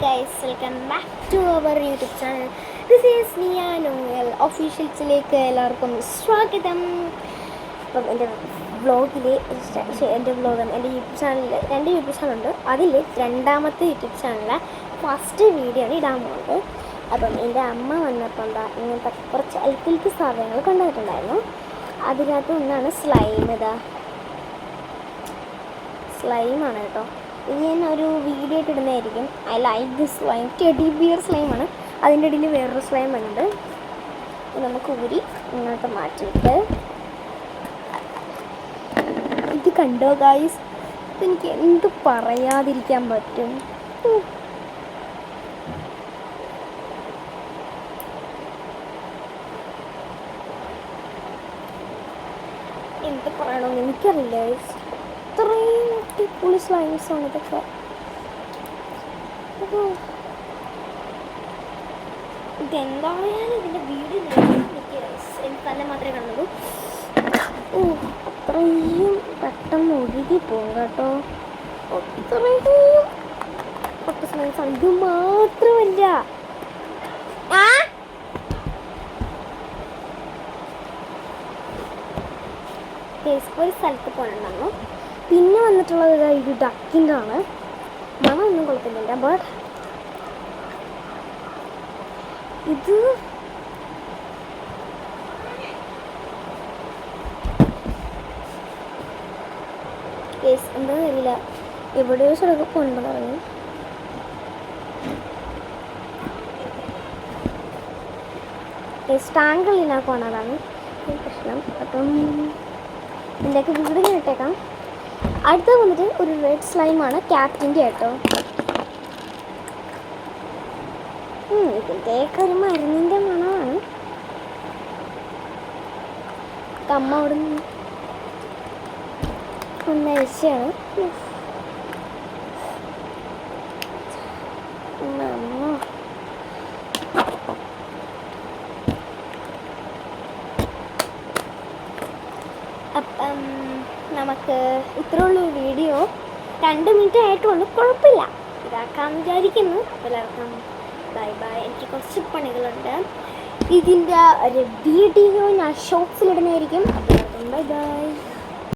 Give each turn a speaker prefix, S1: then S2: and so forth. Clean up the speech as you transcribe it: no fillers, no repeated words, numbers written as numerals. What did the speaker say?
S1: guys, welcome back to our YouTube channel. This is Nia Noel Officialസിലേക്ക് എല്ലാവർക്കും സ്വാഗതം. അപ്പം എൻ്റെ വ്ളോഗിൽ എൻ്റെ യൂട്യൂബ് ചാനലിൽ 2 യൂട്യൂബ് ചാനലുണ്ട്. അതിൽ രണ്ടാമത്തെ യൂട്യൂബ് ചാനലിലെ ഫസ്റ്റ് വീഡിയോ ആണ് ഇടാൻ പോകുന്നത്. അപ്പം എൻ്റെ അമ്മ വന്നപ്പോൾ എന്താ ഇങ്ങനത്തെ കുറച്ച് അൽക്കിൽക്ക് സാധനങ്ങൾ കൊണ്ടുവന്നിട്ടുണ്ടായിരുന്നു. അതിനകത്ത് ഒന്നാണ് സ്ലൈമാണ് കേട്ടോ. ഇത് ഞാൻ ഒരു വീഡിയോ ആയിട്ട് ഇടുന്നതായിരിക്കും. I like this slime. Teddy bear സ്ലൈമാണ്. അതിൻ്റെ ഇടയിൽ വേറൊരു സ്ലൈം ഉണ്ട്. നമുക്ക് ഊരി ഇങ്ങോട്ട് മാറ്റിയിട്ട് ഇത് കണ്ടോ ഗായ്സ്, എനിക്ക് എന്ത് പറയാതിരിക്കാൻ പറ്റും. എന്ത് പറയണമെന്ന് എനിക്കറിയില്ല. ഇത്രയും അടിപൊളി സ്ലൈംസാണ് ഇതൊക്കെ. ഇതെന്തായാലും ഇതിൻ്റെ വീഡിയോ എനിക്ക് തന്നെ മാത്രമേ കാണുള്ളൂ. അത്രയും പെട്ടെന്ന് ഒഴുകി പോകും കേട്ടോ. അത്രയും പത്ത് സ്ലൈംസാണ്. ഇത് മാത്രമല്ല, ഒരു സ്ഥലത്ത് പോയിട്ടുണ്ടായിരുന്നു. പിന്നെ വന്നിട്ടുള്ളത് ഇത് ഡക്കിൻ്റെ ആണ്. മണം ഒന്നും കുഴപ്പമില്ല. ബട്ട് ഇത് എന്താ അറിയില്ല, എവിടെയോ സ്ഥലമൊക്കെ കൊണ്ടു പറഞ്ഞു. സ്റ്റാങ്കളിനാ പോണതാണ് പ്രശ്നം. അപ്പം ഇതിൻ്റെയൊക്കെ വീട് ഞാൻ ഇട്ടേക്കാം. അടുത്ത വന്നിട്ട് ഒരു റെഡ് സ്ലൈമാണ്, ക്യാറ്റിൻ്റെ കേട്ടോ. ഇതിൻ്റെയൊക്കെ ഒരു മരുന്നിൻ്റെ മണമാണ്. അമ്മ അവിടെ നിന്ന് ഒന്നഴിച്ചാണ്. അപ്പം നമുക്ക് ഇത്രയുള്ളൂ വീഡിയോ. 2 മിനിറ്റ് ആയിട്ടുള്ളൂ, കുഴപ്പമില്ല, ഇതാക്കാമെന്ന് വിചാരിക്കുന്നു. അപ്പോൾ എല്ലാവർക്കും ബൈ ബൈ. എനിക്ക് കുറച്ച് പണികളുണ്ട്. ഇതിൻ്റെ ഒരു വീഡിയോ ഞാൻ ഷോർട്സിലിടുന്നതായിരിക്കും. അപ്പോൾ എല്ലാവർക്കും ബൈ ബൈ.